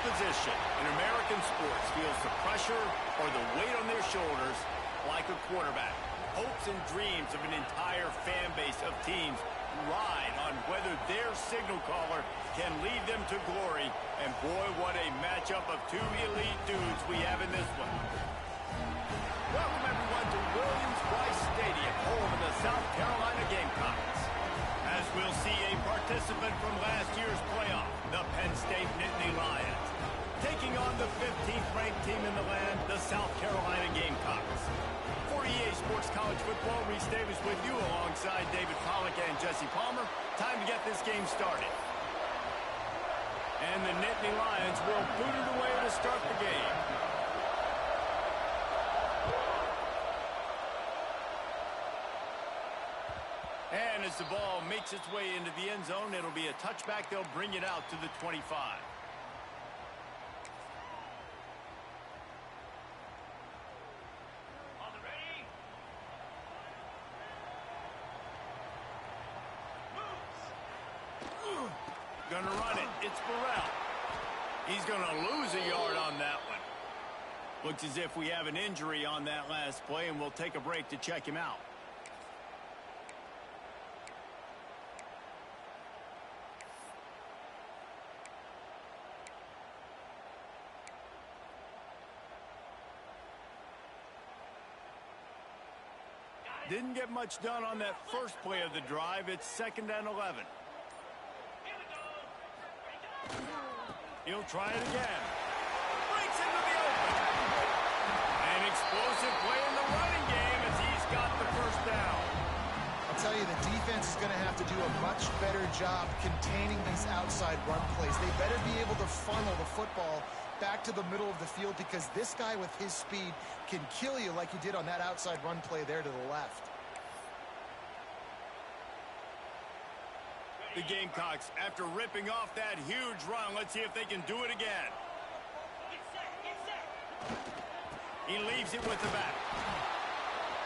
position in American sports feels the pressure or the weight on their shoulders like a quarterback. Hopes and dreams of an entire fan base of teams ride on whether their signal caller can lead them to glory. And boy, what a matchup of two elite dudes we have in this one. Welcome everyone to Williams-Brice Stadium, home of the South Carolina Gamecocks. As we'll see a participant from last year's playoff, the Penn State Nittany Lions, taking on the 15th ranked team in the land, the South Carolina Gamecocks. For EA Sports College Football, Reese Davis with you alongside David Pollack and Jesse Palmer. Time to get this game started. And the Nittany Lions will boot it away to start the game. And as the ball makes its way into the end zone, it'll be a touchback. They'll bring it out to the 25. Gonna run it. It's Burrell. He's gonna lose a yard on that one. Looks as if we have an injury on that last play, and we'll take a break to check him out. Didn't get much done on that first play of the drive. It's 2nd and 11. He'll try it again. Breaks into the open. An explosive play in the running game as he's got the first down. I'll tell you, the defense is going to have to do a much better job containing these outside run plays. They better be able to funnel the football back to the middle of the field, because this guy with his speed can kill you like he did on that outside run play there to the left. The Gamecocks, after ripping off that huge run, let's see if they can do it again. He leaves it with the back.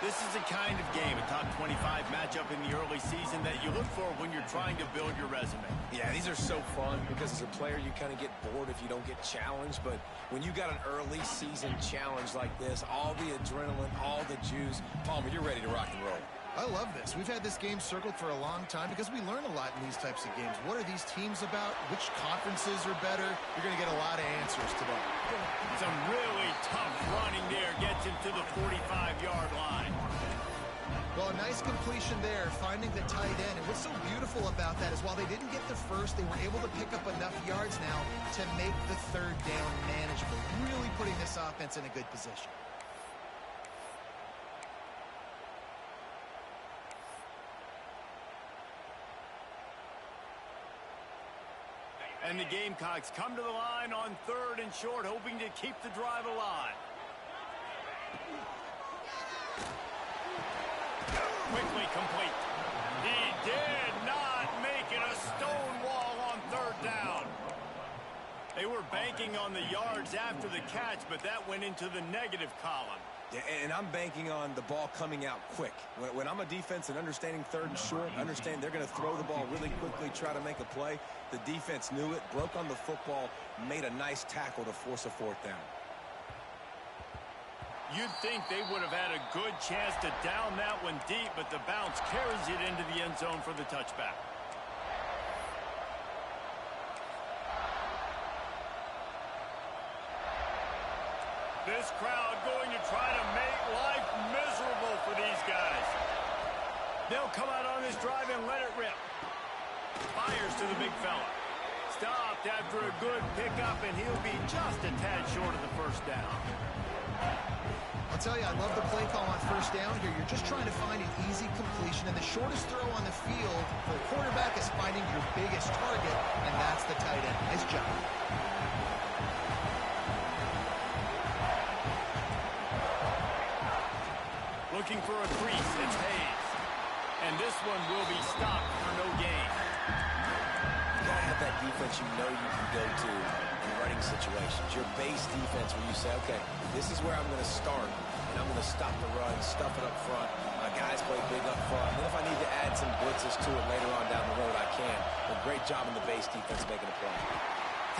This is the kind of game, a top 25 matchup in the early season, that you look for when you're trying to build your resume. Yeah, these are so fun because as a player you kind of get bored if you don't get challenged, but when you got an early season challenge like this, all the adrenaline, all the juice, Palmer, you're ready to rock and roll. I love this. We've had this game circled for a long time because we learn a lot in these types of games. What are these teams about? Which conferences are better? You're going to get a lot of answers today. Some really tough running there gets him to the 45-yard line. Well, a nice completion there, finding the tight end. And what's so beautiful about that is while they didn't get the first, they were able to pick up enough yards now to make the 3rd down manageable, really putting this offense in a good position. And the Gamecocks come to the line on 3rd and short, hoping to keep the drive alive. Quickly complete. He did not make it a stone wall on 3rd down. They were banking on the yards after the catch, but that went into the negative column. Yeah, and I'm banking on the ball coming out quick. When I'm a defense and understanding 3rd and short, understand they're going to throw the ball really quickly, try to make a play. The defense knew it, broke on the football, made a nice tackle to force a 4th down. You'd think they would have had a good chance to down that one deep, but the bounce carries it into the end zone for the touchback. This crowd going to try to make life miserable for these guys. They'll come out on this drive and let it rip. Fires to the big fella. Stopped after a good pickup, and he'll be just a tad short of the 1st down. I'll tell you, I love the play call on 1st down here. You're just trying to find an easy completion, and the shortest throw on the field for a quarterback is finding your biggest target, and that's the tight end. Nice job. Looking for a crease, it's Hayes. And this one will be stopped for no gain. You gotta have that defense you know you can go to in running situations. Your base defense where you say, okay, this is where I'm going to start, and I'm going to stop the run, stuff it up front. My guys play big up front. And if I need to add some blitzes to it later on down the road, I can. But great job in the base defense making a play.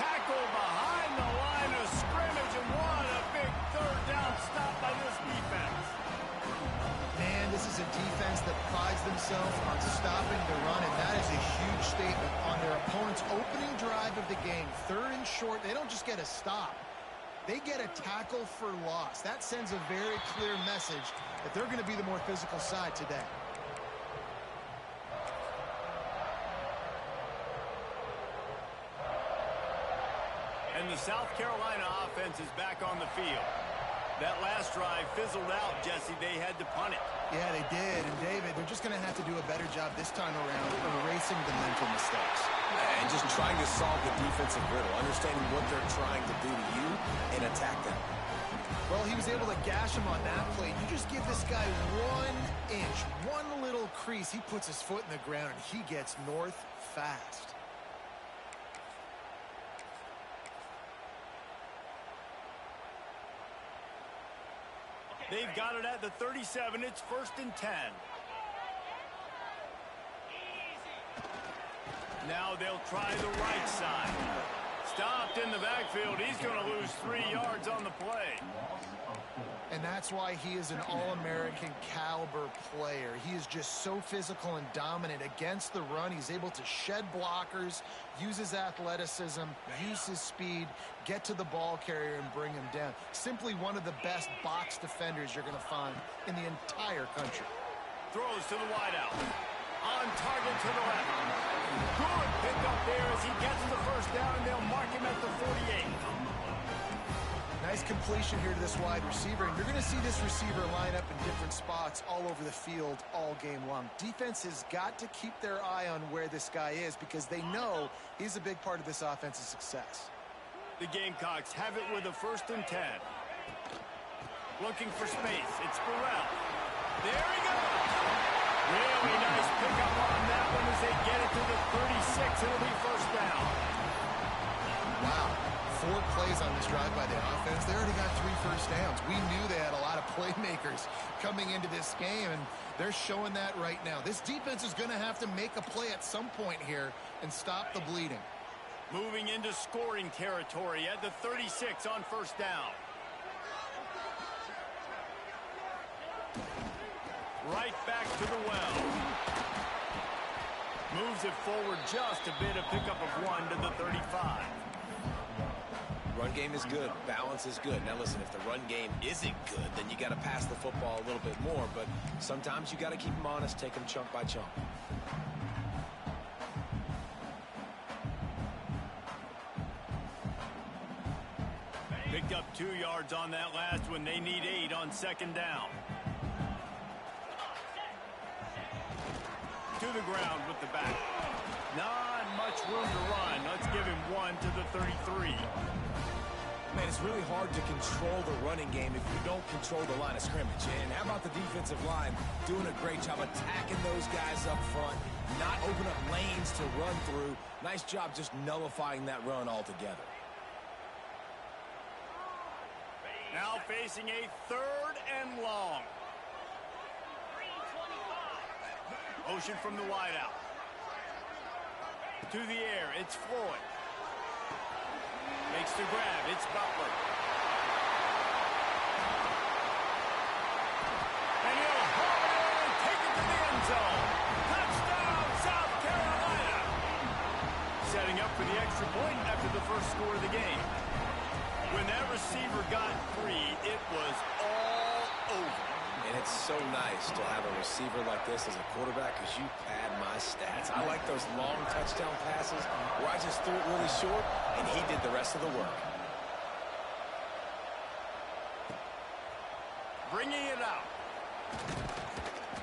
Tackle behind the line of scrimmage, and what a big third down stop by this defense. Man, this is a defense that prides themselves on stopping the run, and that is a huge statement on their opponent's opening drive of the game. Third and short, they don't just get a stop. They get a tackle for loss. That sends a very clear message that they're going to be the more physical side today. And the South Carolina offense is back on the field. That last drive fizzled out, Jesse. They had to punt it. Yeah, they did. And, David, they're just going to have to do a better job this time around erasing the mental mistakes. And just trying to solve the defensive riddle, understanding what they're trying to do to you and attack them. Well, he was able to gash him on that play. You just give this guy 1 inch, one little crease. He puts his foot in the ground, and he gets north fast. They've got it at the 37. It's 1st and 10. Now they'll try the right side. Stopped in the backfield. He's going to lose 3 yards on the play. And that's why he is an All-American caliber player. He is just so physical and dominant against the run. He's able to shed blockers, use his athleticism, use his speed, get to the ball carrier and bring him down. Simply one of the best box defenders you're going to find in the entire country. Throws to the wideout. On target to the left. Good pick up there as he gets the first down, and they'll mark him at the 48. Nice completion here to this wide receiver, and you're going to see this receiver line up in different spots all over the field all game long. Defense has got to keep their eye on where this guy is because they know he's a big part of this offense's success. The Gamecocks have it with a 1st and 10. Looking for space. It's Burrell. There he goes. Really nice pickup on that one as they get it to the 36. It'll be 1st down. Wow. 4 plays on this drive by the offense. They already got 3 first downs. We knew they had a lot of playmakers coming into this game, and they're showing that right now. This defense is going to have to make a play at some point here and stop the bleeding. Moving into scoring territory at the 36 on 1st down. Right back to the well. Moves it forward just a bit, a pickup of 1 to the 35. Run game is good. Balance is good. Now, listen, if the run game isn't good, then you got to pass the football a little bit more. But sometimes you got to keep them honest, take them chunk by chunk. Picked up 2 yards on that last one. They need 8 on 2nd down. To the ground with the back. Not much room to run. Let's give him 1 to the 33. Man, it's really hard to control the running game if you don't control the line of scrimmage. And how about the defensive line doing a great job attacking those guys up front, not open up lanes to run through. Nice job just nullifying that run altogether. Now facing a 3rd and long. Motion from the wideout. To the air, it's Floyd. Makes the grab, it's Butler. And he'll haul it in and take it to the end zone. Touchdown, South Carolina. Setting up for the extra point after the first score of the game. When that receiver got free, it was all over. And it's so nice to have a receiver like this as a quarterback because you pad my stats. I like those long touchdown passes where I just threw it really short and he did the rest of the work. Bringing it out.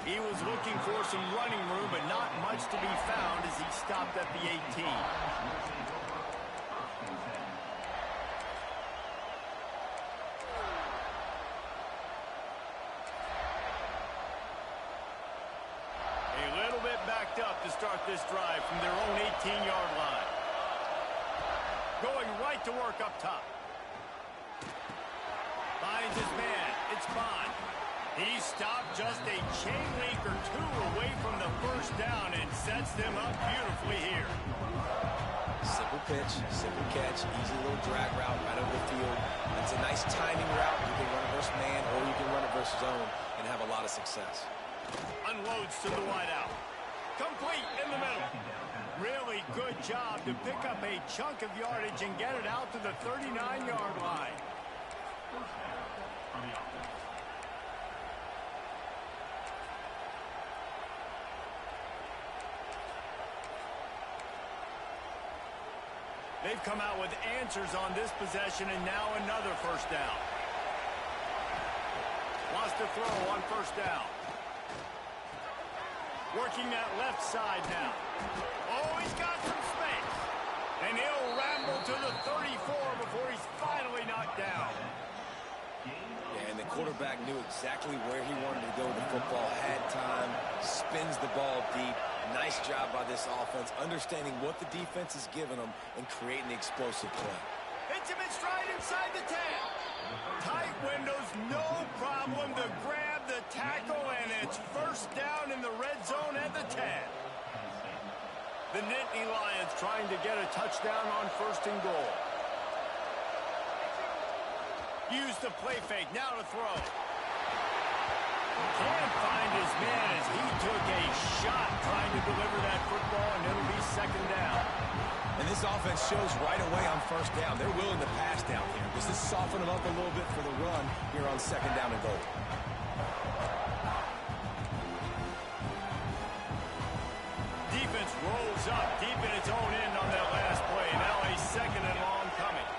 He was looking for some running room, but not much to be found as he stopped at the 18. Up to start this drive from their own 18-yard line. Going right to work up top. Finds his man. It's Bond. He stopped just a chain link or two away from the first down and sets them up beautifully here. Simple pitch, simple catch, easy little drag route right over the field. It's a nice timing route. You can run it versus man or you can run it versus zone and have a lot of success. Unloads to the wideout. Complete in the middle. Really good job to pick up a chunk of yardage and get it out to the 39-yard line. They've come out with answers on this possession, and now another first down. Wants to throw on first down. Working that left side now. Oh, he's got some space. And he'll ramble to the 34 before he's finally knocked down. Yeah, and the quarterback knew exactly where he wanted to go with the football, had time, spins the ball deep. Nice job by this offense, understanding what the defense is giving them and creating the explosive play. Hits him in stride inside the 10. Tight windows, no problem to grab the tackle, and it's first down in the red zone at the 10. The Nittany Lions trying to get a touchdown on first and goal. Use the play fake, now to throw. Can't find his man as he took a shot trying to deliver that football, and it'll be second down. And this offense shows right away on first down. They're willing to pass down here. Does this soften them up a little bit for the run here on second down and goal? Defense rolls up deep in its own end on that last play. Now a second and long coming.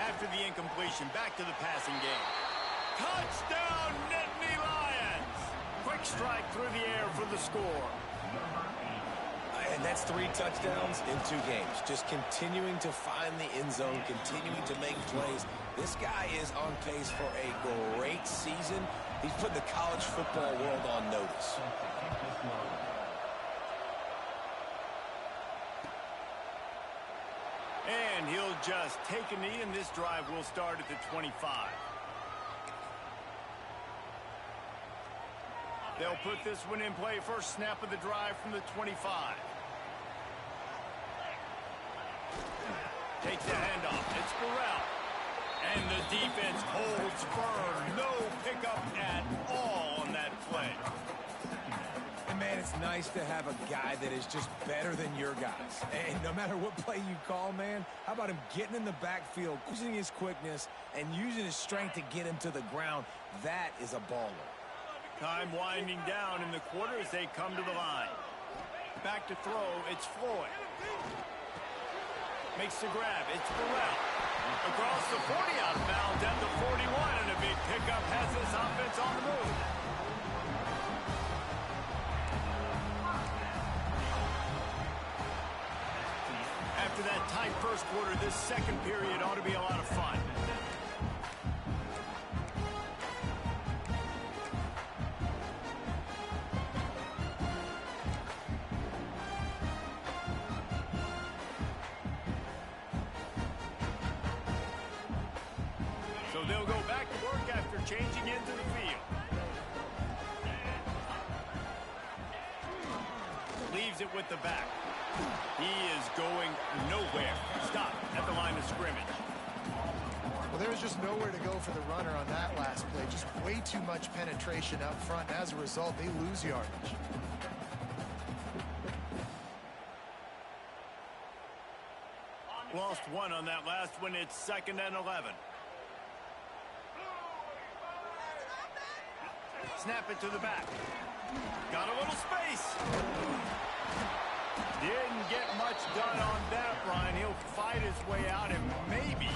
After the incompletion, back to the passing game. Touchdown, Nittany Lions! Quick strike through the air for the score. And that's 3 touchdowns in 2 games. Just continuing to find the end zone, continuing to make plays. This guy is on pace for a great season. He's putting the college football world on notice. And he'll just take a knee, and this drive will start at the 25. They'll put this one in play. First snap of the drive from the 25. Takes the handoff. It's Burrell. And the defense holds firm. No pickup at all on that play. And, man, it's nice to have a guy that is just better than your guys. And no matter what play you call, man, how about him getting in the backfield, using his quickness, and using his strength to get him to the ground? That is a baller. Time winding down in the quarter as they come to the line. Back to throw, it's Floyd. Makes the grab, it's Burrell. Across the 40, out of bounds at the 41, and a big pickup has this offense on the move. After that tight first quarter, this second period ought to be a lot of fun. So they'll go back to work after changing into the field. Leaves it with the back. He is going nowhere. Stop at the line of scrimmage. Well, there was just nowhere to go for the runner on that last play. Just way too much penetration up front. And as a result, they lose yardage. Lost one on that last one. It's second and 11. Snap it to the back. Got a little space. Didn't get much done on that, Brian. He'll fight his way out and maybe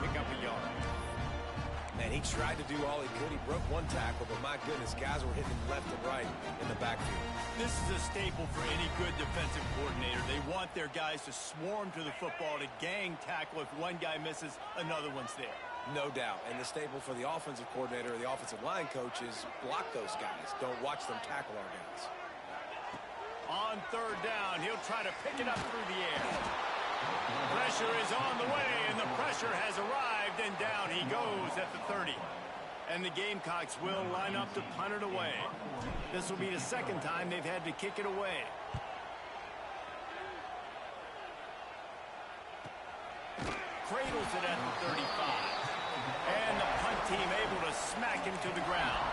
pick up a yard. Man, he tried to do all he could. He broke one tackle, but my goodness, guys were hitting him left and right in the backfield. This is a staple for any good defensive coordinator. They want their guys to swarm to the football, to gang tackle. If one guy misses, another one's there. No doubt. And the staple for the offensive coordinator or the offensive line coach is block those guys. Don't watch them tackle our guys. On third down, he'll try to pick it up through the air. Pressure is on the way, and the pressure has arrived, and down he goes at the 30. And the Gamecocks will line up to punt it away. This will be the second time they've had to kick it away. Cradles it at the 35. And the punt team able to smack him to the ground.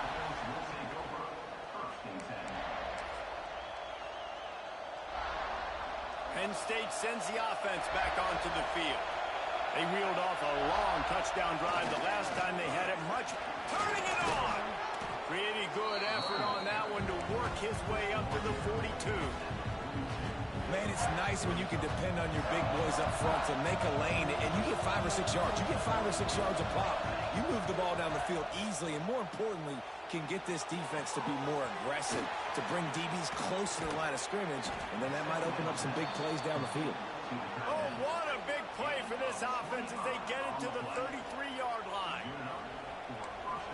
Penn State sends the offense back onto the field. They reeled off a long touchdown drive the last time they had it. Much turning it on. Pretty good effort on that one to work his way up to the 42. Man, it's nice when you can depend on your big boys up front to make a lane, and you get 5 or 6 yards. You get 5 or 6 yards a pop. You move the ball down the field easily, and more importantly, can get this defense to be more aggressive, to bring DBs close to the line of scrimmage, and then that might open up some big plays down the field. Oh, what a big play for this offense as they get it to the 33-yard line.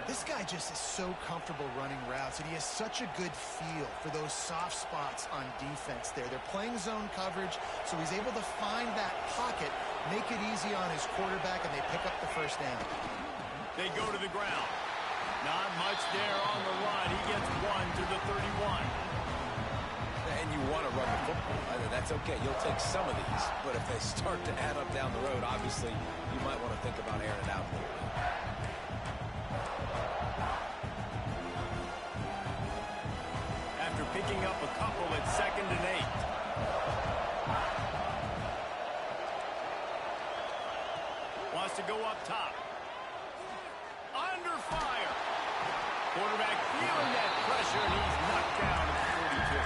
This guy just is so comfortable running routes, and he has such a good feel for those soft spots on defense there. They're playing zone coverage, so he's able to find that pocket, make it easy on his quarterback, and they pick up the first down. They go to the ground. Not much there on the run. He gets 1 to the 31. And you want to run the football. That's okay. You'll take some of these. But if they start to add up down the road, obviously, you might want to think about airing it out a little bit. After picking up a couple at 2nd and 8. Wants to go up top. Under fire. Quarterback feeling that pressure, and he's knocked down at the 42.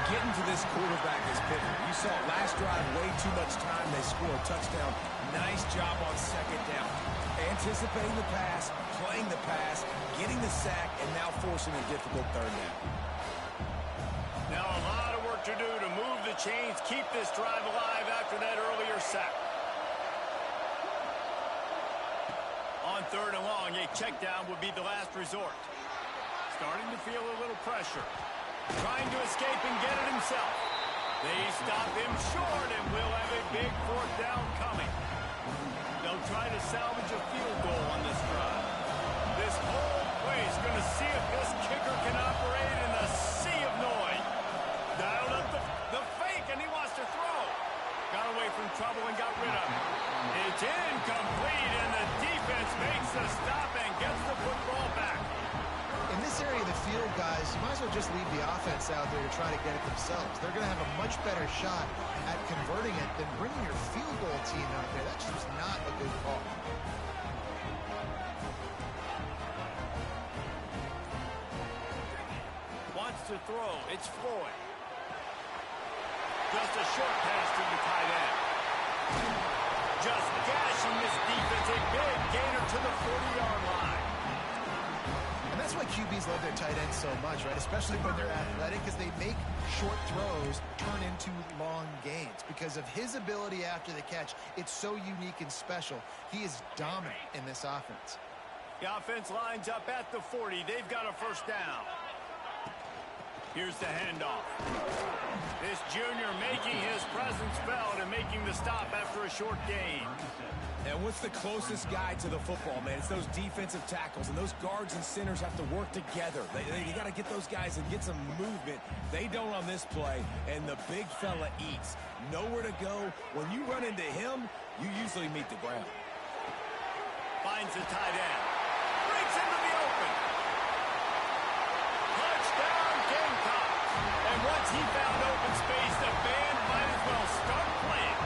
Getting to this quarterback is pivotal. You saw last drive, way too much time. They score a touchdown. Nice job on 2nd down. Anticipating the pass, playing the pass, getting the sack, and now forcing a difficult 3rd down. Now a lot of work to do to move the chains, keep this drive alive after that earlier sack. On 3rd and long, a check down would be the last resort. Starting to feel a little pressure. Trying to escape and get it himself. They stop him short and will have a big 4th down coming. They'll try to salvage a field goal on this drive. This whole place is going to see if this kicker can operate in a sea of noise. Dialed up the fake, and he wants to throw. Got away from trouble and got rid of it. It's incomplete, and the defense makes the stop and gets the football back. In this area of the field, guys, you might as well just leave the offense out there to try to get it themselves. They're going to have a much better shot at converting it than bringing your field goal team out there. That's just not a good call. Wants to throw. It's Floyd. Just a short pass to the tight end. Just gashing this defense. A big gainer to the 40-yard line. And that's why QBs love their tight ends so much, right? Especially when they're athletic, because they make short throws turn into long gains. Because of his ability after the catch, it's so unique and special. He is dominant in this offense. The offense lines up at the 40. They've got a 1st down. Here's the handoff. This junior making his presence felt and making the stop after a short gain. And what's the closest guy to the football, man? It's those defensive tackles, and those guards and centers have to work together. You got to get those guys and get some movement. They don't on this play, and the big fella eats. Nowhere to go. When you run into him, you usually meet the ground. Finds the tight end. Breaks into the open. Touchdown, Gamecocks. And once he found open space, the band might as well start playing.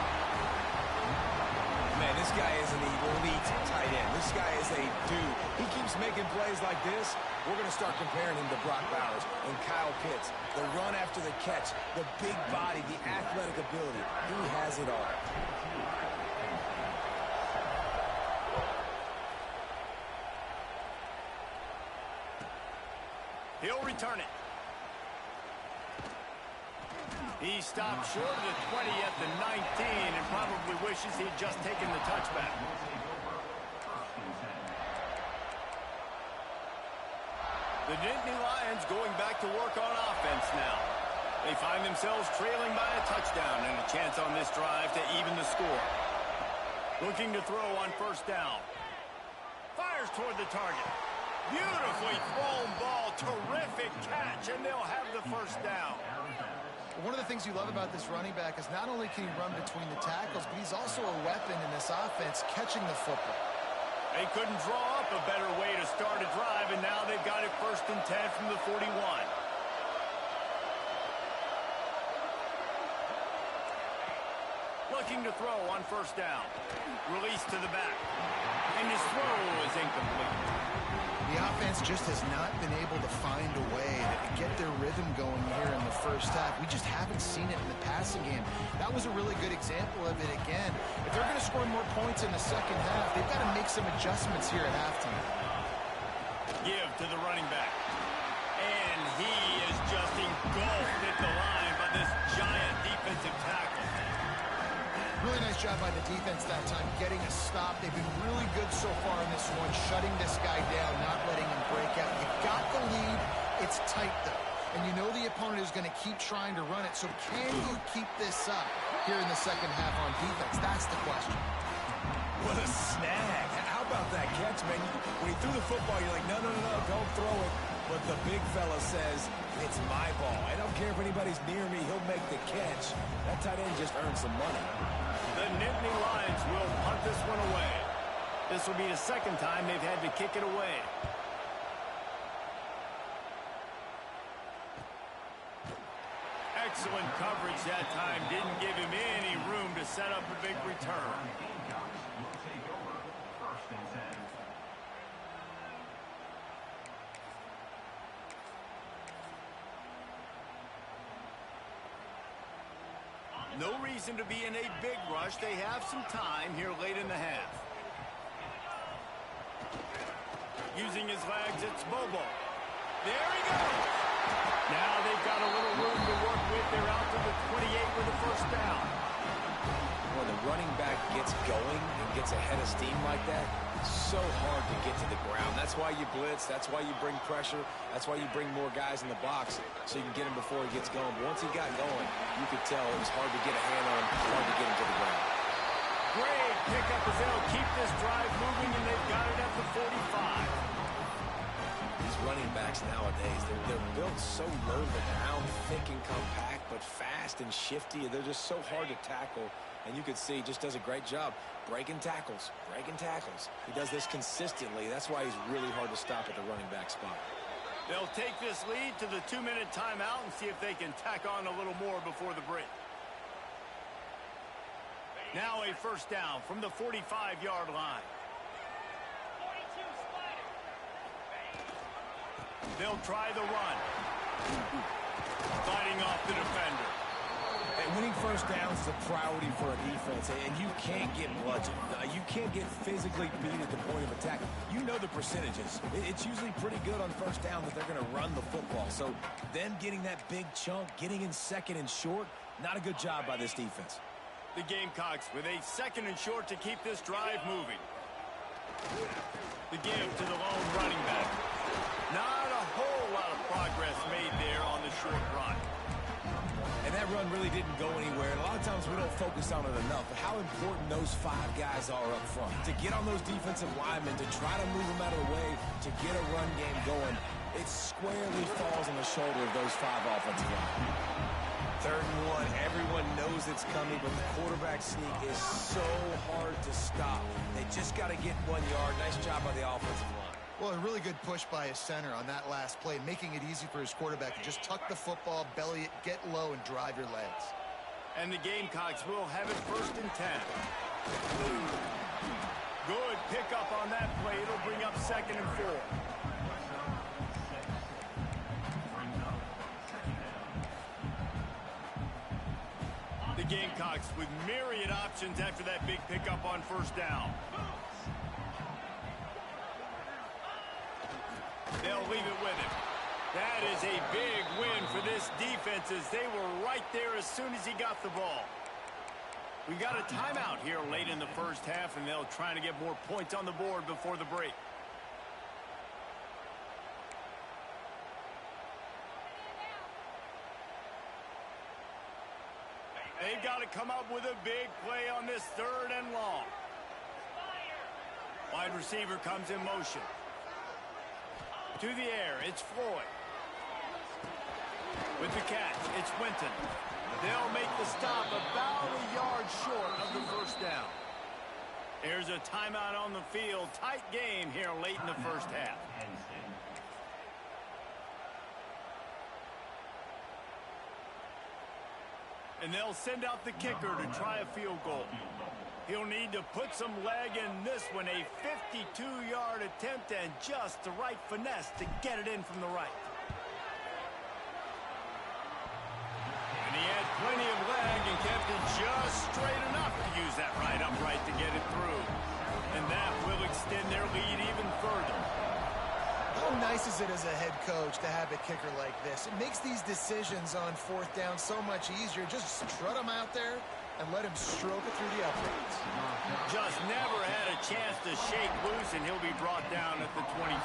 Man, this guy is an elite tight end. This guy is a dude. He keeps making plays like this. We're going to start comparing him to Brock Bowers and Kyle Pitts. The run after the catch, the big body, the athletic ability. He has it all. He'll return it. He stopped short of the 20 at the 19 and probably wishes he'd just taken the touchback. The Nittany Lions going back to work on offense now. They find themselves trailing by a touchdown and a chance on this drive to even the score. Looking to throw on 1st down. Fires fires toward the target. Beautifully thrown ball. Terrific catch, and they'll have the first down. One of the things you love about this running back is not only can he run between the tackles, but he's also a weapon in this offense catching the football. They couldn't draw up a better way to start a drive, and now they've got it 1st and 10 from the 41. Looking to throw on 1st down. Release to the back. And his throw is incomplete. The offense just has not been able to find a way to get their rhythm going here in the 1st half. We just haven't seen it in the passing game. That was a really good example of it again. If they're going to score more points in the 2nd half, they've got to make some adjustments here at halftime. Give to the running back. And he is just engulfed at the line by this giant defensive tackle. Really nice job by the defense that time, getting a stop. They've been really good so far in this one, shutting this guy down, not letting him break out. You've got the lead. It's tight, though. And you know the opponent is going to keep trying to run it. So can you keep this up here in the 2nd half on defense? That's the question. What a snag. How about that catch, man? When he threw the football, you're like, no, don't throw it. But the big fella says, it's my ball. I don't care if anybody's near me. He'll make the catch. That tight end just earned some money. The Nittany Lions will punt this one away. This will be the 2nd time they've had to kick it away. Excellent coverage that time. Didn't give him any room to set up a big return. No reason to be in a big rush. They have some time here late in the half. Using his legs, it's Bobo. There he goes. Now they've got a little room to work with. They're out to the 28 with a 1st down. When the running back gets going and gets ahead of steam like that, it's so hard to get to the ground. That's why you blitz. That's why you bring pressure. That's why you bring more guys in the box so you can get him before he gets going. But once he got going, you could tell it was hard to get a hand on him, hard to get him to the ground. Great pickup as they'll keep this drive moving, and they've got it at the 45. These running backs nowadays, they're built so low to the ground, thick and compact, but fast and shifty. They're just so hard to tackle. And you can see he just does a great job breaking tackles, He does this consistently. That's why he's really hard to stop at the running back spot. They'll take this lead to the 2-minute timeout and see if they can tack on a little more before the break. Now a 1st down from the 45-yard line. They'll try the run. Fighting off the defender. And winning 1st downs is a priority for a defense, and you can't get bludgeoned. You can't get physically beat at the point of attack. You know the percentages. It's usually pretty good on 1st down that they're going to run the football. So them getting that big chunk, getting in 2nd and short, not a good job by this defense. The Gamecocks with a 2nd and short to keep this drive moving. The give to the lone running back. Not a whole lot of progress made there on the short run. And that run really didn't go anywhere. And a lot of times we don't focus on it enough. But how important those 5 guys are up front. To get on those defensive linemen, to try to move them out of the way, to get a run game going, it squarely falls on the shoulder of those 5 offensive linemen. 3rd and 1, everyone knows it's coming, but the quarterback sneak is so hard to stop. They just got to get 1 yard. Nice job by the offensive line. Well, a really good push by his center on that last play, making it easy for his quarterback to just tuck the football, belly it, get low, and drive your legs. And the Gamecocks will have it 1st and 10. Good pickup on that play. It'll bring up 2nd and 4. The Gamecocks with myriad options after that big pickup on 1st down. They'll leave it with him. That is a big win for this defense as they were right there as soon as he got the ball. We got a timeout here late in the 1st half, and they'll try to get more points on the board before the break. They've got to come up with a big play on this 3rd and long. Wide receiver comes in motion. To the air, it's Floyd. With the catch, it's Winton. They'll make the stop about a yard short of the first down. There's a timeout on the field. Tight game here late in the first half. And they'll send out the kicker to try a field goal. He'll need to put some leg in this one. A 52-yard attempt and just the right finesse to get it in from the right. And he had plenty of leg and kept it just straight enough to use that right upright to get it through. And that will extend their lead even further. How nice is it as a head coach to have a kicker like this? It makes these decisions on fourth down so much easier. Just strut him out there and let him stroke it through the uprights. Just never had a chance to shake loose, and he'll be brought down at the 24.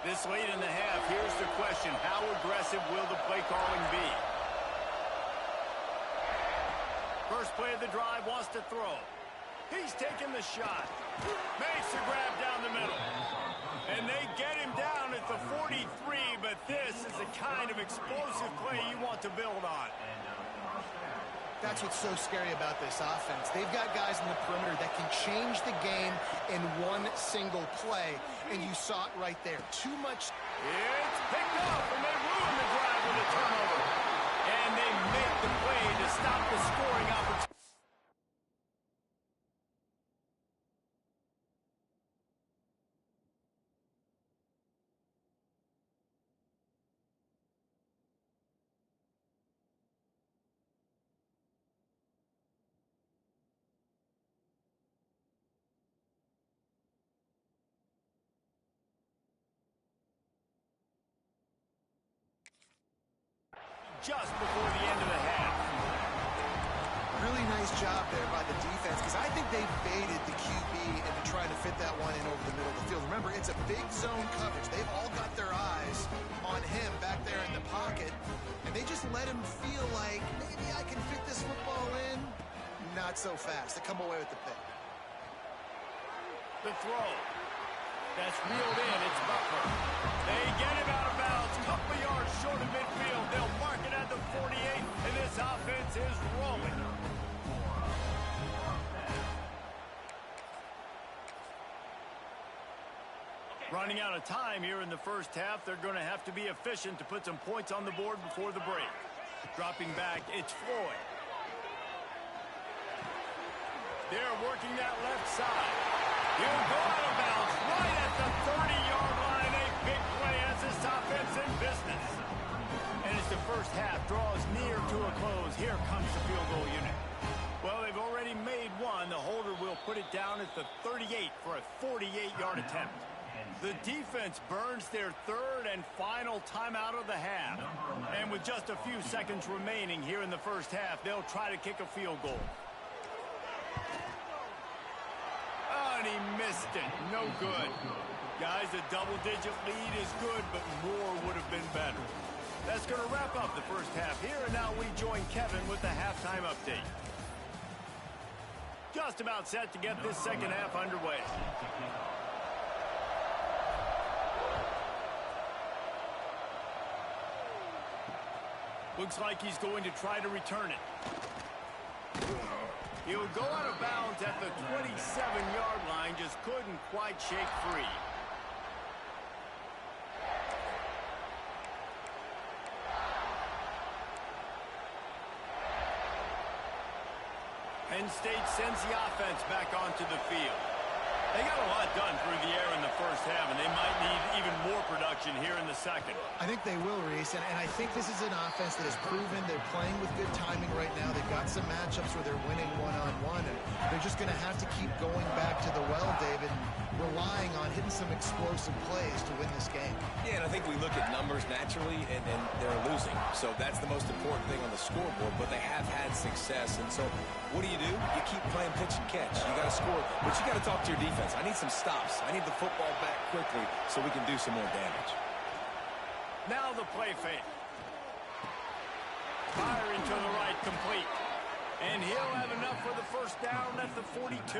This late in the half, here's the question. How aggressive will the play calling be? First play of the drive, wants to throw. He's taking the shot. Makes the grab down the middle. And they get him down at the 43, but this is the kind of explosive play you want to build on. That's what's so scary about this offense. They've got guys in the perimeter that can change the game in one single play, and you saw it right there. Too much. It's picked up, and they ruin the drive with a turnover. And they make the play to stop the scoring opportunity. Just before the end of the half. Really nice job there by the defense, because I think they baited the QB into trying to fit that one in over the middle of the field. Remember, it's a big zone coverage. They've all got their eyes on him back there in the pocket, and they just let him feel like, maybe I can fit this football in. Not so fast. They come away with the pick. The throw. That's reeled in. It's Butler. They get him out of bounds. Couple of yards short of midfield. They'll mark it at the 48, and this offense is rolling. Running out of time here in the first half. They're going to have to be efficient to put some points on the board before the break. Dropping back, it's Floyd. They're working that left side. He'll go out of bounds right at the 30-yard line. A big play as this offense in business. And as the first half draws near to a close, here comes the field goal unit. Well, they've already made one. The holder will put it down at the 38 for a 48-yard attempt. The defense burns their third and final timeout of the half. And with just a few seconds remaining here in the first half, they'll try to kick a field goal. And he missed it. No good. Guys, a double-digit lead is good, but more would have been better. That's going to wrap up the first half here, and now we join Kevin with the halftime update. Just about set to get this second half underway. Looks like he's going to try to return it. He'll go out of bounds at the 27-yard line, just couldn't quite shake free. Penn State sends the offense back onto the field. They got a lot done through the air in the first half, and they might need even more production here in the second. I think they will, Reese, and I think this is an offense that has proven they're playing with good timing right now. They've got some matchups where they're winning one-on-one, and they're they're just going to have to keep going back to the well, David, and relying on hitting some explosive plays to win this game. Yeah, and I think we look at numbers naturally, and they're losing. So that's the most important thing on the scoreboard, but they have had success. And so what do? You keep playing pitch and catch. You got to score, but you got to talk to your defense. I need some stops. I need the football back quickly so we can do some more damage. Now the play fake. Firing to the right, complete. And he'll have enough for the first down at the 42.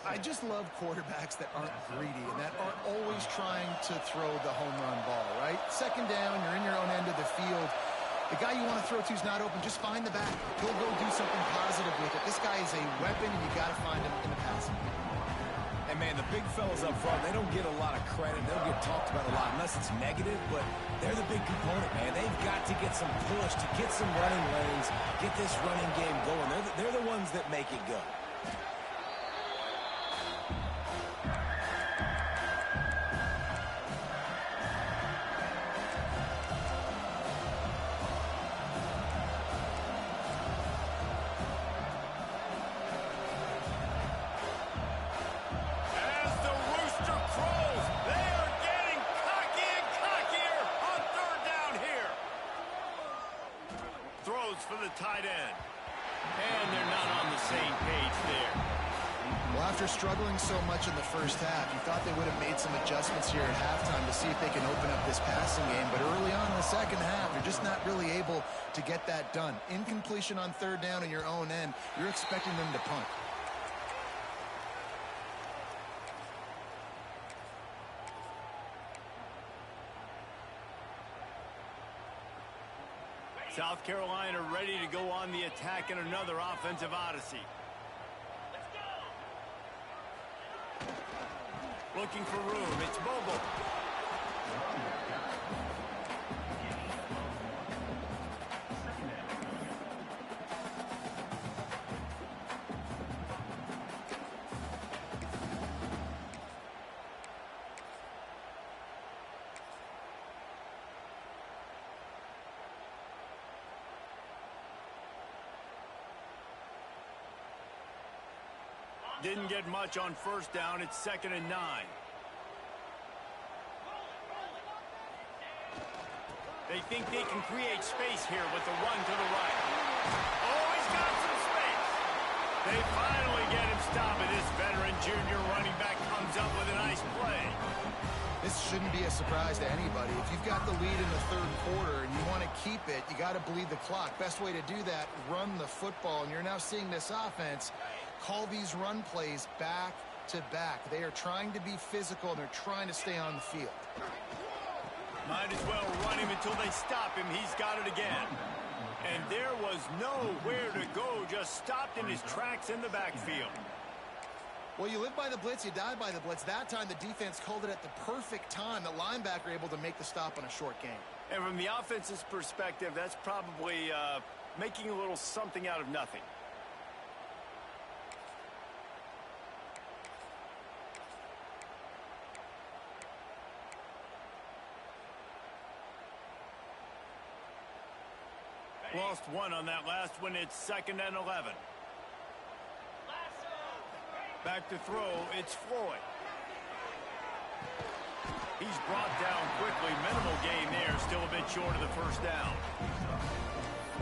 I just love quarterbacks that aren't greedy and that aren't always trying to throw the home run ball, right? Second down, you're in your own end of the field. The guy you want to throw to is not open. Just find the back. He'll go do something positive with it. This guy is a weapon, and you got to find him in the passing. And, man, the big fellas up front, they don't get a lot of credit. They don't get talked about a lot unless it's negative, but they're the big component, man. They've got to get some push, to get some running lanes, get this running game going. They're the ones that make it go. For the tight end. And they're not on the same page there. Well, after struggling so much in the first half, you thought they would have made some adjustments here at halftime to see if they can open up this passing game. But early on in the second half, they're just not really able to get that done. Incompletion on third down in your own end, you're expecting them to punt. South Carolina ready to go on the attack in another offensive odyssey. Looking for room. It's Bobo. Didn't get much on first down. It's 2nd and 9. They think they can create space here with the run to the right. Oh, he's got some space. They finally get him stopped, and this veteran junior running back comes up with a nice play. This shouldn't be a surprise to anybody. If you've got the lead in the third quarter and you want to keep it, you got to bleed the clock. Best way to do that, run the football. And you're now seeing this offense call these run plays back to back. They are trying to be physical, and they're trying to stay on the field. Might as well run him until they stop him. He's got it again. And there was nowhere to go, just stopped in his tracks in the backfield. Well, you live by the blitz, you die by the blitz. That time the defense called it at the perfect time. The linebacker able to make the stop on a short gain. And from the offense's perspective, that's probably making a little something out of nothing. Lost one on that last one. It's 2nd and 11. Back to throw. It's Floyd. He's brought down quickly. Minimal gain there. Still a bit short of the first down.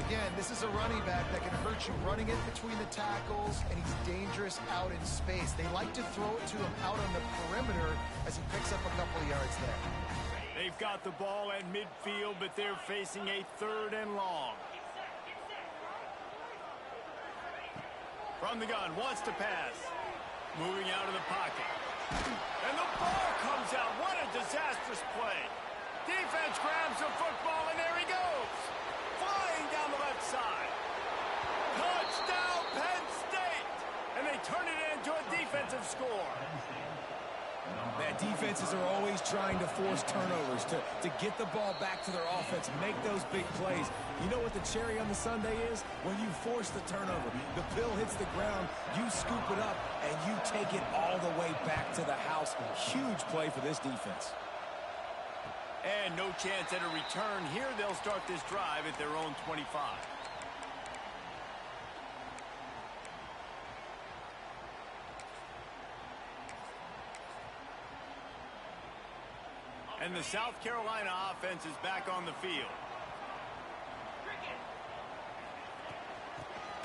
Again, this is a running back that can hurt you running it between the tackles, and he's dangerous out in space. They like to throw it to him out on the perimeter as he picks up a couple of yards there. They've got the ball at midfield, but they're facing a 3rd and long. From the gun, wants to pass. Moving out of the pocket. And the ball comes out. What a disastrous play. Defense grabs the football, and there he goes. Flying down the left side. Touchdown, Penn State. And they turn it into a defensive score. Man, defenses are always trying to force turnovers, to get the ball back to their offense, make those big plays. You know what the cherry on the sundae is? When you force the turnover, the pill hits the ground, you scoop it up, and you take it all the way back to the house. Huge play for this defense. And no chance at a return here. They'll start this drive at their own 25. And the South Carolina offense is back on the field.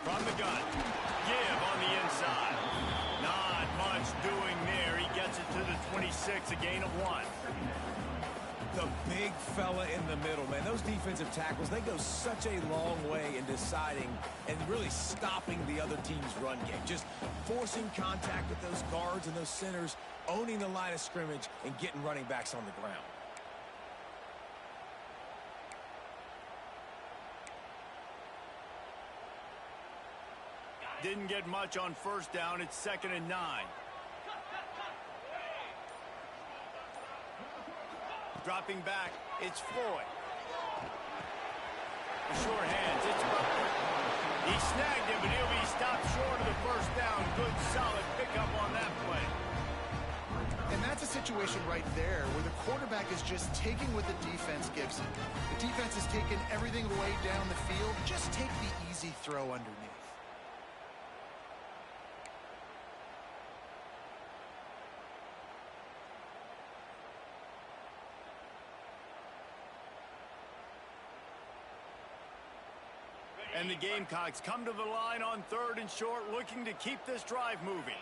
From the gun. Give on the inside. Not much doing there. He gets it to the 26, a gain of 1. The big fella in the middle, man. Those defensive tackles, they go such a long way in deciding and really stopping the other team's run game. Just forcing contact with those guards and those centers, owning the line of scrimmage, and getting running backs on the ground. Didn't get much on first down. It's 2nd and 9. Dropping back, it's Floyd. The short hands, it's Butler. He snagged him, but he'll be stopped short of the first down. Good, solid pickup on that play. And that's a situation right there where the quarterback is just taking what the defense gives him. The defense is taking everything away down the field. Just take the easy throw underneath. And the Gamecocks come to the line on 3rd and short, looking to keep this drive moving.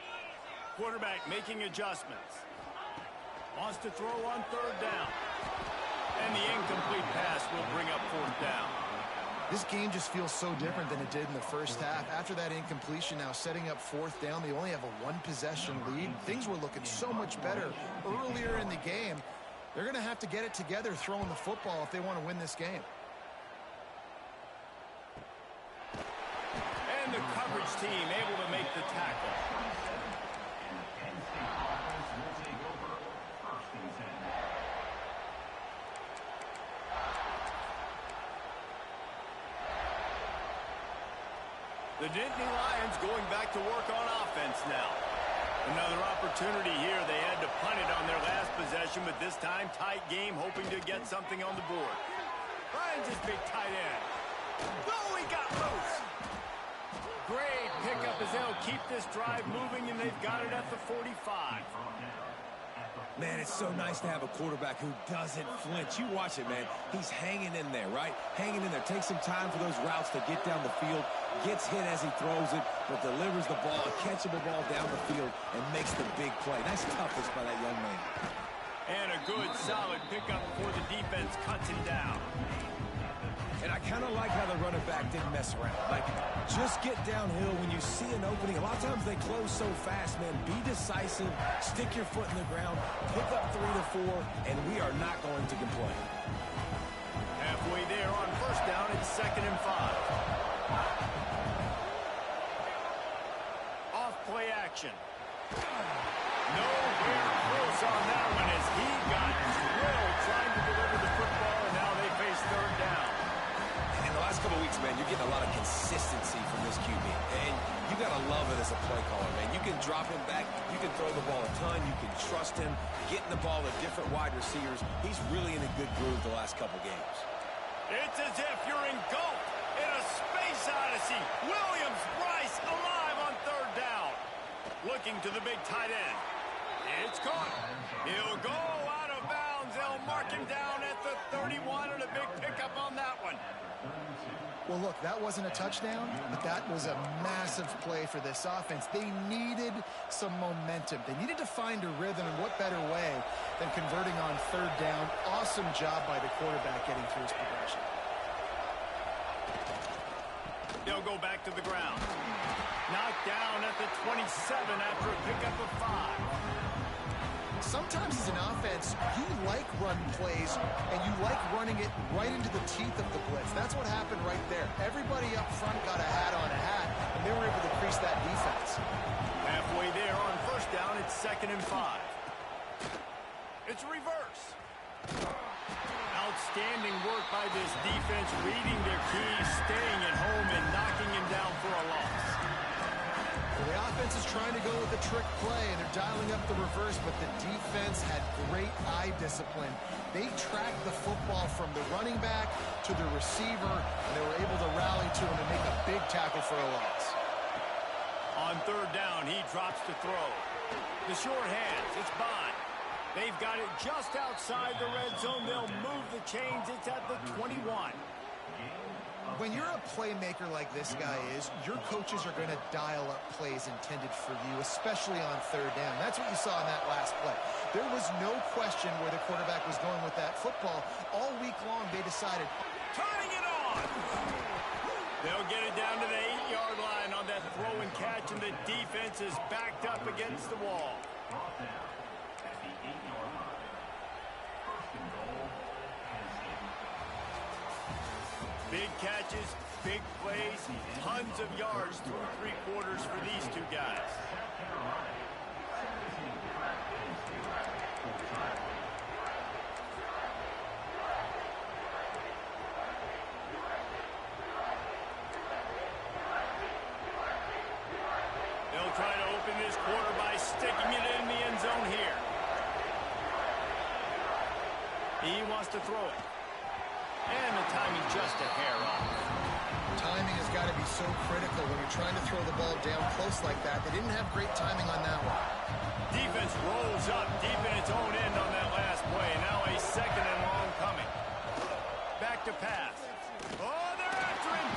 Quarterback making adjustments. Wants to throw on 3rd down. And the incomplete pass will bring up 4th down. This game just feels so different than it did in the first half. After that incompletion, now setting up 4th down, they only have a 1-possession lead. Things were looking so much better earlier in the game. They're going to have to get it together throwing the football if they want to win this game. And the coverage team able to make the tackle. The Nittany Lions going back to work on offense now. Another opportunity here. They had to punt it on their last possession, but this time tight game, hoping to get something on the board. Finds his big tight end. Oh, he got loose. Great pickup as they'll keep this drive moving, and they've got it at the 45. Man, it's so nice to have a quarterback who doesn't flinch. You watch it, man. He's hanging in there, right? Hanging in there. Takes some time for those routes to get down the field. Gets hit as he throws it, but delivers the ball, a catchable ball down the field, and makes the big play. Nice toughness by that young man. And a good, solid pickup before the defense cuts him down. And I kind of like how the running back didn't mess around. Like, just get downhill when you see an opening. A lot of times they close so fast, man. Be decisive, stick your foot in the ground, pick up 3 to 4, and we are not going to complain. Halfway there on first down, it's 2nd and 5. Off play action. Nowhere close on that one as he got drilled trying to deliver the football, and now they face 3rd down. In the last couple of weeks, man, you're getting a lot of consistency from this QB. And you got to love it as a play caller, man. You can drop him back. You can throw the ball a ton. You can trust him. Getting the ball to different wide receivers. He's really in a good groove the last couple games. It's as if you're engulfed in a space odyssey. Williams-Brice alive on 3rd down. Looking to the big tight end. It's caught. He'll go out of bounds. They'll mark him down at the 31, and a big pickup on that one. Well, look, that wasn't a touchdown, but that was a massive play for this offense. They needed some momentum. They needed to find a rhythm, and what better way than converting on 3rd down. Awesome job by the quarterback getting through his progression. They'll go back to the ground. Knocked down at the 27 after a pickup of 5. Sometimes as an offense, you like run plays, and you like running it right into the teeth of the blitz. That's what happened right there. Everybody up front got a hat on a hat, and they were able to crease that defense. Halfway there on first down, it's 2nd and 5. It's a reverse. Outstanding work by this defense, reading their keys, staying at home, and knocking him down for a loss. The offense is trying to go with a trick play, and they're dialing up the reverse, but the defense had great eye discipline. They tracked the football from the running back to the receiver, and they were able to rally to him and make a big tackle for a loss. On 3rd down, he drops to throw. The short hands, it's Bond. They've got it just outside the red zone. They'll move the chains. It's at the 21. When you're a playmaker like this guy is, your coaches are going to dial up plays intended for you, especially on third down. That's what you saw in that last play. There was no question where the quarterback was going with that football. All week long, they decided. Turning it on! They'll get it down to the 8-yard line on that throw and catch, and the defense is backed up against the wall. Big catches, big plays, tons of yards through three quarters for these two guys. They'll try to open this quarter by sticking it in the end zone here. He wants to throw it. And the timing just a hair off. Timing has got to be so critical when you're trying to throw the ball down close like that. They didn't have great timing on that one. Defense rolls up deep in its own end on that last play. Now a second and long coming. Back to pass. Oh, they're after him.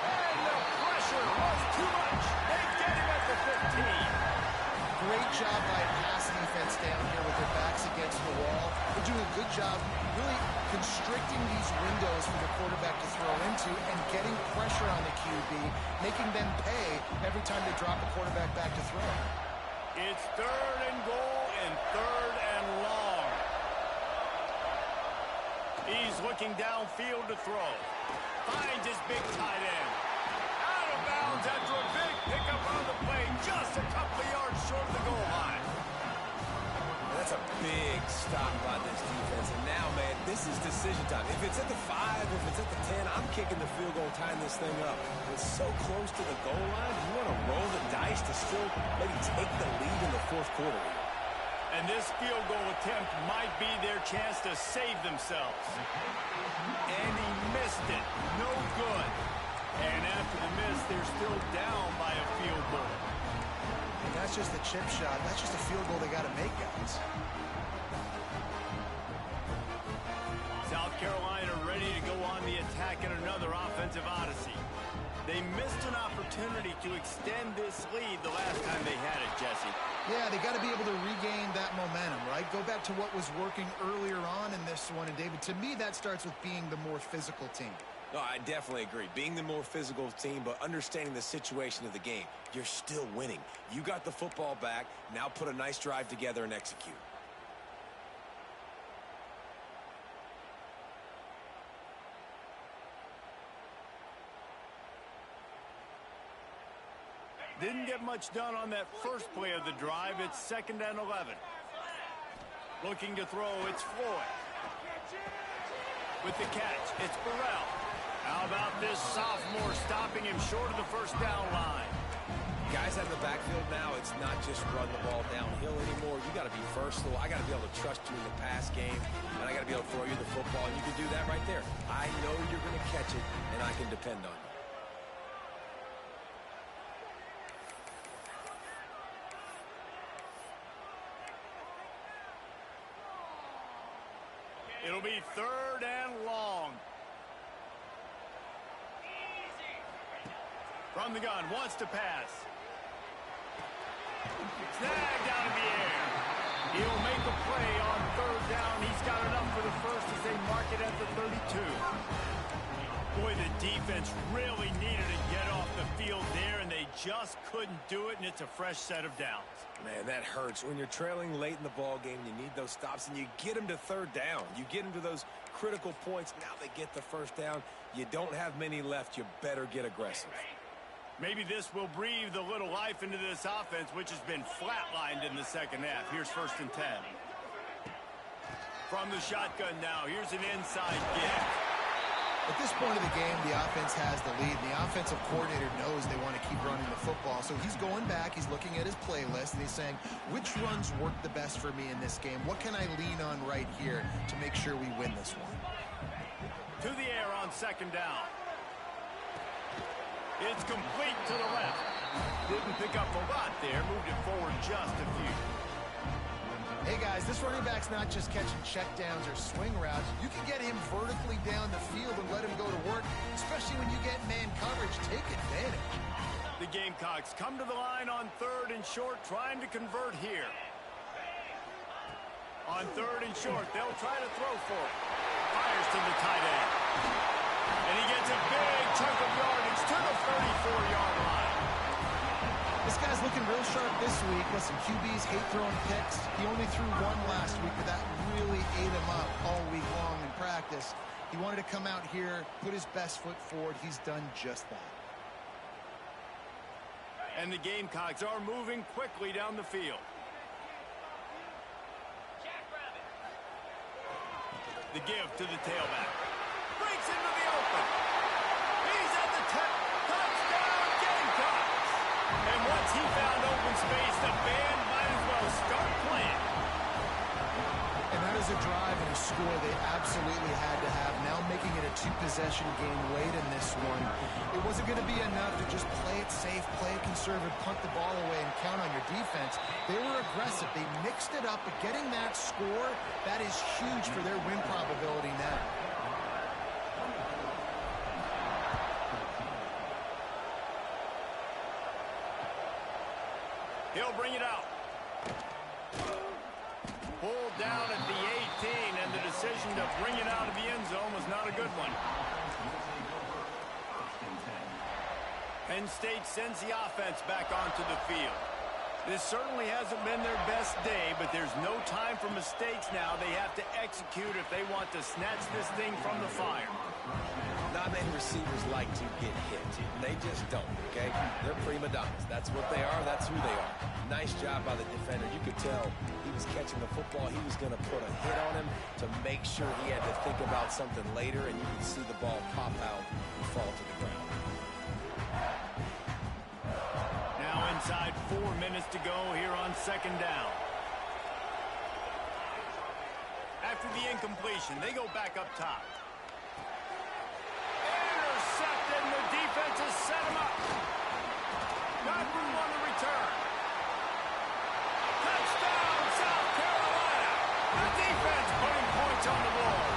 And the pressure was too much. They get him at the 15. Great job by pass defense down here with their backs against the wall. They're doing a good job really constricting these windows for the quarterback to throw into and getting pressure on the QB, making them pay every time they drop the quarterback back to throw. It's third and goal and third and long. He's looking downfield to throw. Finds his big tight end. Out of bounds after a big pickup on the play, just a couple of yards short of the goal line. That's a big stop by this defense. And now, man, this is decision time. If it's at the 5, if it's at the 10, I'm kicking the field goal, tying this thing up. It's so close to the goal line. You want to roll the dice to still maybe take the lead in the fourth quarter. And this field goal attempt might be their chance to save themselves. And he missed it. No good. And after the miss, they're still down by a field goal. And that's just a chip shot. That's just a field goal they got to make, guys. South Carolina ready to go on the attack in another offensive odyssey. They missed an opportunity to extend this lead the last time they had it, Jesse. Yeah, they got to be able to regain that momentum, right? Go back to what was working earlier on in this one. And, David, to me, that starts with being the more physical team. No, I definitely agree. Being the more physical team, but understanding the situation of the game. You're still winning. You got the football back. Now put a nice drive together and execute. Didn't get much done on that first play of the drive. It's 2nd and 11. Looking to throw, it's Floyd. With the catch, it's Burrell. How about this sophomore stopping him short of the first down line? Guys out of the backfield now, it's not just run the ball downhill anymore. You got to be versatile. I got to be able to trust you in the pass game, and I got to be able to throw you the football, and you can do that right there. I know you're going to catch it, and I can depend on you. It'll be 3rd and long. From the gun, wants to pass. Snagged out of the air. He'll make a play on 3rd down. He's got enough for the first as they mark it at the 32. Boy, the defense really needed to get off the field there, and they just couldn't do it, and it's a fresh set of downs. Man, that hurts. When you're trailing late in the ball game, you need those stops, and you get them to 3rd down. You get them to those critical points. Now they get the 1st down. You don't have many left. You better get aggressive. Maybe this will breathe a little life into this offense, which has been flatlined in the second half. Here's 1st and 10. From the shotgun now, here's an inside give. At this point of the game, the offense has the lead. The offensive coordinator knows they want to keep running the football. So he's going back, he's looking at his playlist, and he's saying, which runs work the best for me in this game? What can I lean on right here to make sure we win this one? To the air on 2nd down. It's complete to the left. Didn't pick up a lot there, moved it forward just a few. Hey guys, this running back's not just catching checkdowns or swing routes. You can get him vertically down the field and let him go to work, especially when you get man coverage. Take advantage. The Gamecocks come to the line on 3rd and short, trying to convert here. On 3rd and short, they'll try to throw for it. Fires to the tight end. And he gets a big chunk of yardage to the 34-yard line. This guy's looking real sharp this week. Listen, QBs hate throwing picks. He only threw one last week, but that really ate him up all week long in practice. He wanted to come out here, put his best foot forward. He's done just that. And the Gamecocks are moving quickly down the field. The give to the tailback. Breaks into the open. He's at the 10. Touchdown, Gamecocks! And once he found open space, the band might as well start playing. And that is a drive and a score they absolutely had to have. Now making it a 2-possession game late in this one. It wasn't going to be enough to just play it safe, play it conservative, punt the ball away, and count on your defense. They were aggressive. They mixed it up, but getting that score, that is huge for their win probability now. He'll bring it out. Pulled down at the 18, and the decision to bring it out of the end zone was not a good one. Penn State sends the offense back onto the field. This certainly hasn't been their best day, but there's no time for mistakes now. They have to execute if they want to snatch this thing from the fire. Not many receivers like to get hit. They just don't, okay? They're prima donnas. That's what they are. That's who they are. Nice job by the defender. You could tell he was catching the football. He was going to put a hit on him to make sure he had to think about something later, and you could see the ball pop out and fall to the ground. Now inside 4 minutes to go here on 2nd down. After the incompletion, they go back up top. Intercepted, and the defense has set him up. Got room on the return. Touchdown, South Carolina. The defense putting points on the board.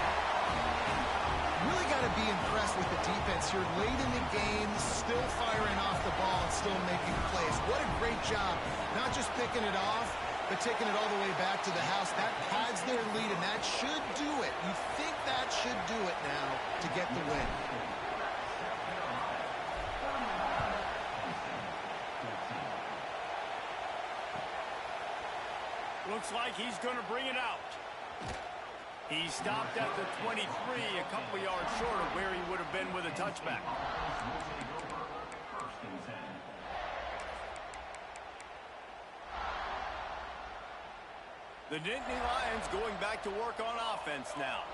Really got to be impressed with the defense here. Late in the game, still firing off the ball and still making plays. What a great job. Not just picking it off, but taking it all the way back to the house. That pads their lead, and that should do it. You think that should do it now to get the win. Looks like he's going to bring it out. He stopped at the 23, a couple of yards short of where he would have been with a touchback. The Nittany Lions going back to work on offense now.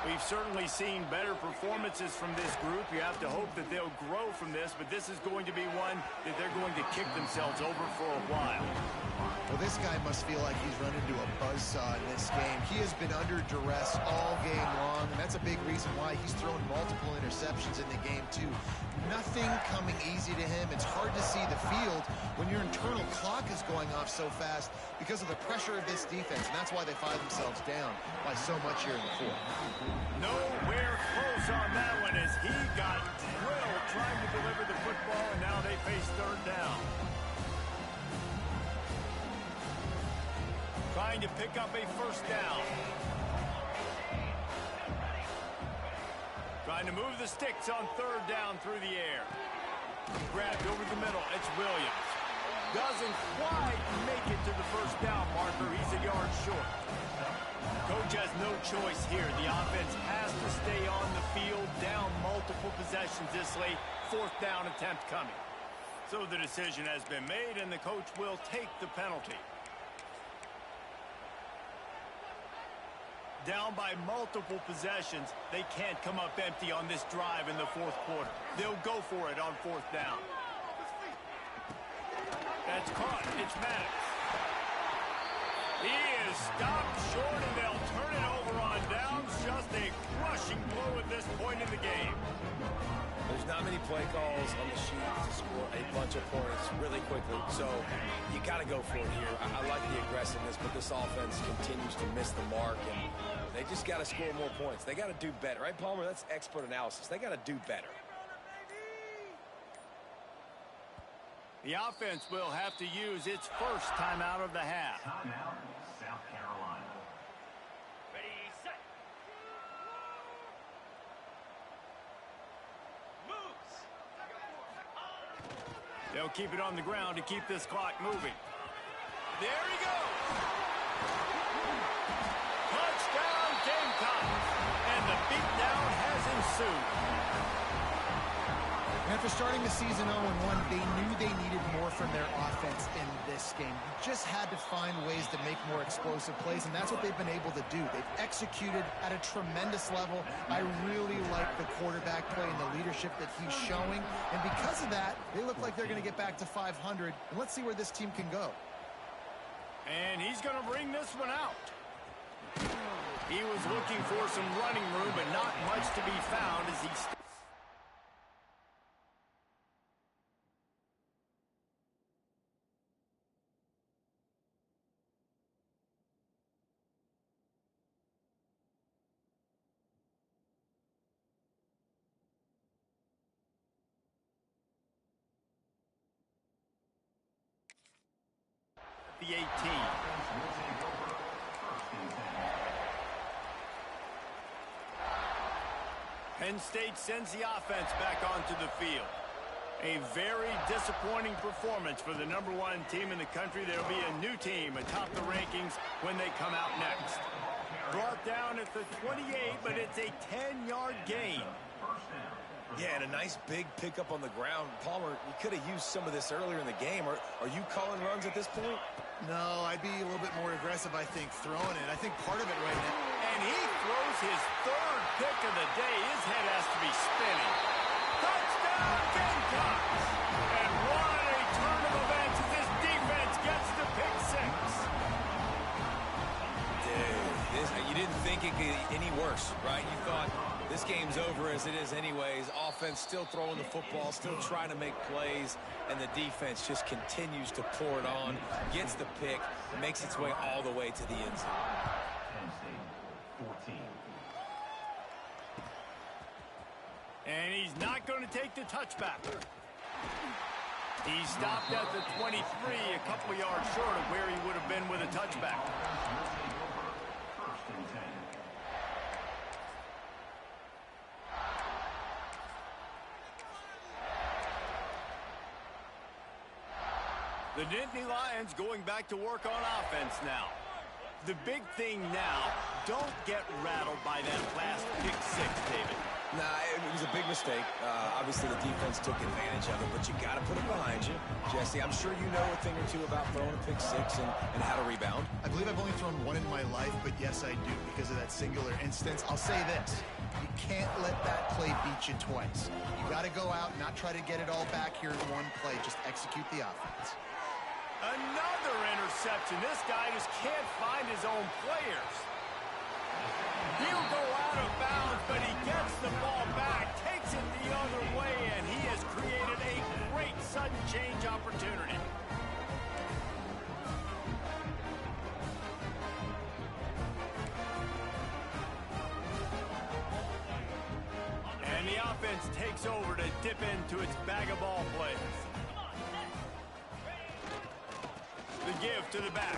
We've certainly seen better performances from this group. You have to hope that they'll grow from this, but this is going to be one that they're going to kick themselves over for a while. Well, this guy must feel like he's run into a buzzsaw in this game. He has been under duress all game long, and that's a big reason why he's thrown multiple interceptions in the game, too. Nothing coming easy to him. It's hard to see the field when your internal clock is going off so fast because of the pressure of this defense, and that's why they find themselves down by so much here in the fourth. Nowhere close on that one as he got drilled trying to deliver the football, and now they face 3rd down. Trying to pick up a 1st down. Trying to move the sticks on 3rd down through the air. Grabbed over the middle. It's Williams. Doesn't quite make it to the 1st down marker. He's a yard short. Coach has no choice here. The offense has to stay on the field, down multiple possessions this late. 4th down attempt coming. So the decision has been made, and the coach will take the penalty. Down by multiple possessions, they can't come up empty on this drive in the 4th quarter. They'll go for it on 4th down. That's caught. It's Maddox. He is stopped short, and they'll turn it over on downs. Just a crushing blow at this point in the game. There's not many play calls on the sheet to score a bunch of points really quickly, so you got to go for it here. I like the aggressiveness, but this offense continues to miss the mark, and they just got to score more points. They got to do better, right, Palmer? That's expert analysis. They got to do better. The offense will have to use its first timeout of the half. Timeout, South Carolina. Ready, set. Moves. They'll keep it on the ground to keep this clock moving. There he goes. Touchdown, Gamecocks. And the beatdown has ensued. After starting the season 0-1, they knew they needed more from their offense in this game. You just had to find ways to make more explosive plays, and that's what they've been able to do. They've executed at a tremendous level. I really like the quarterback play and the leadership that he's showing, and because of that, they look like they're going to get back to 500, and let's see where this team can go. And he's going to bring this one out. He was looking for some running room, but not much to be found as he the 18. Penn State sends the offense back onto the field. A very disappointing performance for the #1 team in the country. There'll be a new team atop the rankings when they come out next. Brought down at the 28, but it's a 10-yard gain. Yeah, and a nice big pickup on the ground. Palmer, you could have used some of this earlier in the game. Are you calling runs at this point? No, I'd be a little bit more aggressive, I think, throwing it. I think part of it right now. And he throws his third pick of the day. His head has to be spinning. Touchdown, Gamecocks! And what a turn of events as this defense gets the pick six. Dude, you didn't think it could get any worse, right? You thought this game's over as it is anyways. Offense still throwing the football, still trying to make plays, and the defense just continues to pour it on, gets the pick, makes its way all the way to the end zone. Penn State, 14. And he's not going to take the touchback. He stopped at the 23, a couple of yards short of where he would have been with a touchback. First and 10. The Nittany Lions going back to work on offense now. The big thing now, don't get rattled by that last pick six, David. Nah, it was a big mistake. Obviously, the defense took advantage of it, but you got to put it behind you. Jesse, I'm sure you know a thing or two about throwing a pick six and how to rebound. I believe I've only thrown one in my life, but yes, I do because of that singular instance. I'll say this. You can't let that play beat you twice. You got to go out and not try to get it all back here in one play. Just execute the offense. Another interception. This guy just can't find his own players. He'll go out of bounds, but he gets the ball back, takes it the other way, and he has created a great sudden change opportunity. And the offense takes over to dip into its bag of ball plays. The give to the back.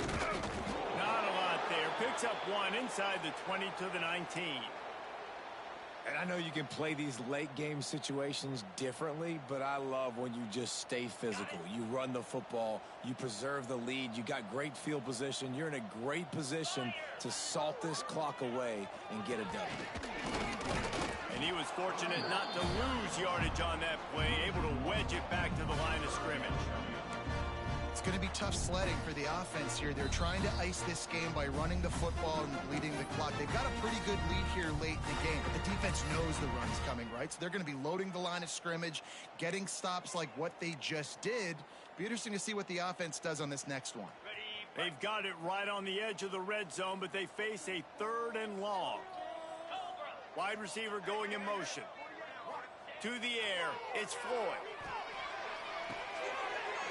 Not a lot there. Picks up one inside the 20 to the 19. And I know you can play these late game situations differently, but I love when you just stay physical. You run the football, you preserve the lead, you got great field position, you're in a great position to salt this clock away and get a W. And he was fortunate not to lose yardage on that play, able to wedge it back to the line of scrimmage. It's going to be tough sledding for the offense here. They're trying to ice this game by running the football and bleeding the clock. They've got a pretty good lead here late in the game, but the defense knows the run's coming, right? So they're going to be loading the line of scrimmage, getting stops like what they just did. Be interesting to see what the offense does on this next one. Ready, They've got it right on the edge of the red zone, but they face a 3rd and long. Wide receiver going in motion. To the air, it's Floyd.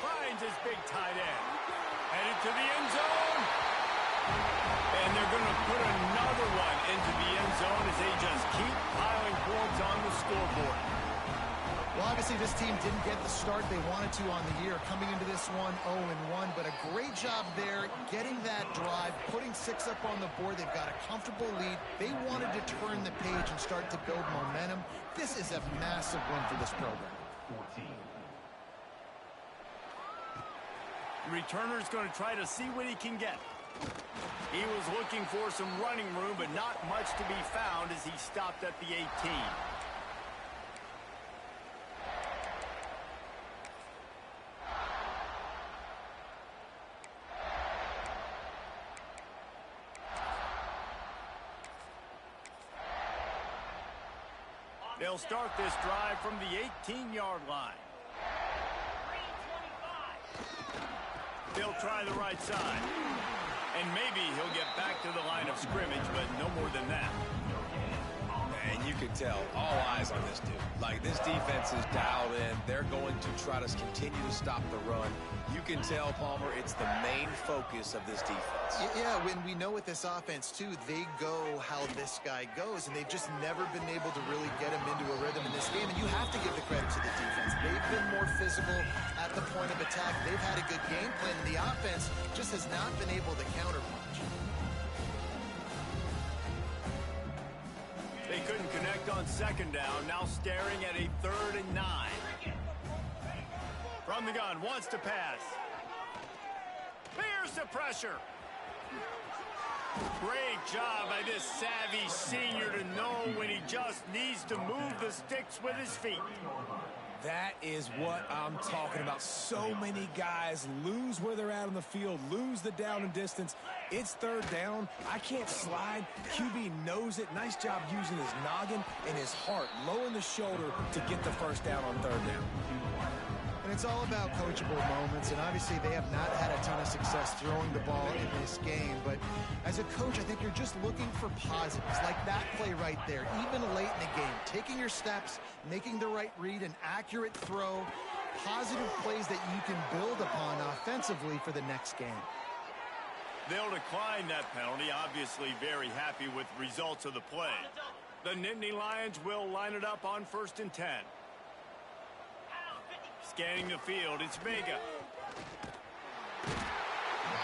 Finds his big tight end. Headed to the end zone. And they're going to put another one into the end zone as they just keep piling points on the scoreboard. Well, obviously this team didn't get the start they wanted to on the year, coming into this one 0-1, but a great job there getting that drive, putting 6 up on the board. They've got a comfortable lead. They wanted to turn the page and start to build momentum. This is a massive win for this program. 14. The returner's going to try to see what he can get. He was looking for some running room, but not much to be found as he stopped at the 18. They'll start this drive from the 18-yard line. They'll try the right side. And maybe he'll get back to the line of scrimmage, but no more than that. And you can tell, all eyes on this dude. Like, this defense is dialed in. They're going to try to continue to stop the run. You can tell, Palmer, it's the main focus of this defense. Yeah, when we know with this offense, too, they go how this guy goes, and they've just never been able to really get him into a rhythm in this game, and you have to give the credit to the defense. They've been more physical at the point of attack. They've had a good game plan, and the offense just has not been able to counterpunch. They couldn't connect on 2nd down, now staring at a 3rd and 9. From the gun, wants to pass. Here's the pressure. Great job by this savvy senior to know when he just needs to move the sticks with his feet. That is what I'm talking about. So many guys lose where they're at on the field, lose the down and distance. It's 3rd down. I can't slide. QB knows it. Nice job using his noggin and his heart, lowering the shoulder to get the 1st down on 3rd down. And it's all about coachable moments, and obviously they have not had a ton of success throwing the ball in this game. But as a coach, I think you're just looking for positives, like that play right there, even late in the game. Taking your steps, making the right read, an accurate throw, positive plays that you can build upon offensively for the next game. They'll decline that penalty, obviously very happy with the results of the play. The Nittany Lions will line it up on 1st and 10. Scanning the field, it's Vega.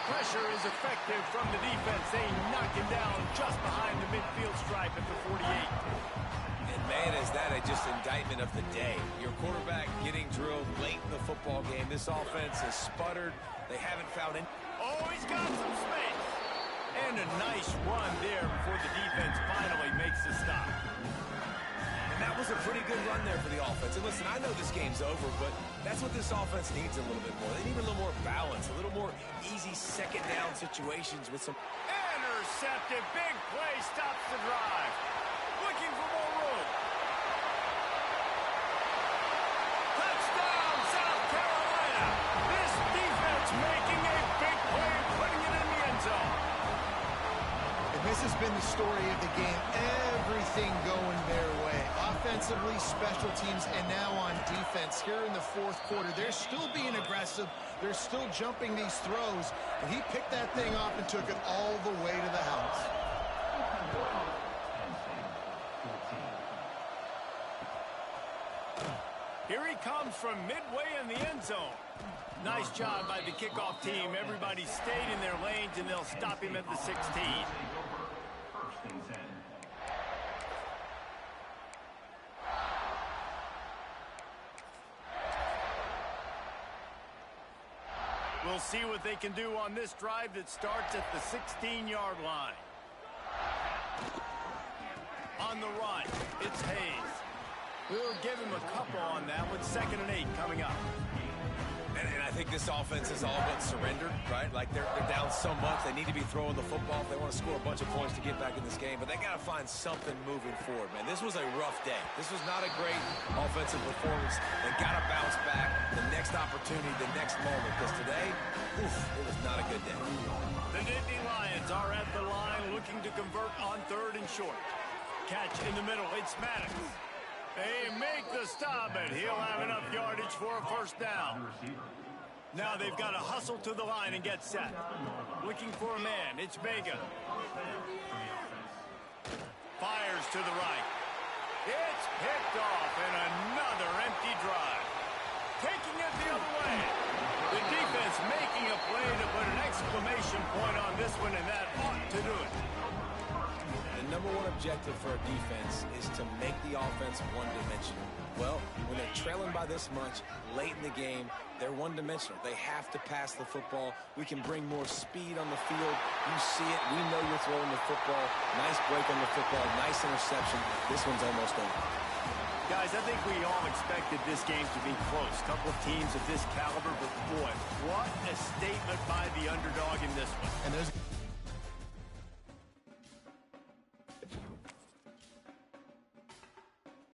Pressure is effective from the defense. They knock him down just behind the midfield stripe at the 48. And man, is that just indictment of the day. Your quarterback getting drilled late in the football game. This offense has sputtered. They haven't found any. Oh, he's got some space. And a nice run there before the defense finally makes the stop. And that was a pretty good run there for the offense. And listen, I know this game's over, but that's what this offense needs a little bit more. They need a little more balance, a little more easy 2nd down situations with some... Intercepted. Big play stops the drive. Looking for more room. Touchdown, South Carolina. This defense making a big play and putting it in the end zone. And this has been the story of the game. Everything going their way. Offensively, special teams, and now on defense. Here in the 4th quarter, they're still being aggressive. They're still jumping these throws. And he picked that thing off and took it all the way to the house. Here he comes from midway in the end zone. Nice job by the kickoff team. Everybody stayed in their lanes, and they'll stop him at the 16. 1st and 10. We'll see what they can do on this drive that starts at the 16-yard line. On the run, it's Hayes. We'll give him a couple on that one. 2nd and 8 coming up. And I think this offense is all but surrendered, right? Like, they're down so much. They need to be throwing the football if they want to score a bunch of points to get back in this game. But they got to find something moving forward, man. This was a rough day. This was not a great offensive performance. They got to bounce back the next opportunity, the next moment. Because today, it was not a good day. The Nittany Lions are at the line looking to convert on 3rd and short. Catch in the middle. It's Maddox. They make the stop, and he'll have enough yardage for a first down. Now they've got to hustle to the line and get set. Looking for a man. It's Vega. Fires to the right. It's picked off, and another empty drive. Taking it the other way. The defense making a play to put an exclamation point on this one, and that ought to do it. The number one objective for a defense is to make the offense one-dimensional. Well, when they're trailing by this much late in the game, they're one-dimensional. They have to pass the football. We can bring more speed on the field. You see it. We know you're throwing the football. Nice break on the football. Nice interception. This one's almost over. Guys, I think we all expected this game to be close. Couple of teams of this caliber, but boy, what a statement by the underdog in this one. And there's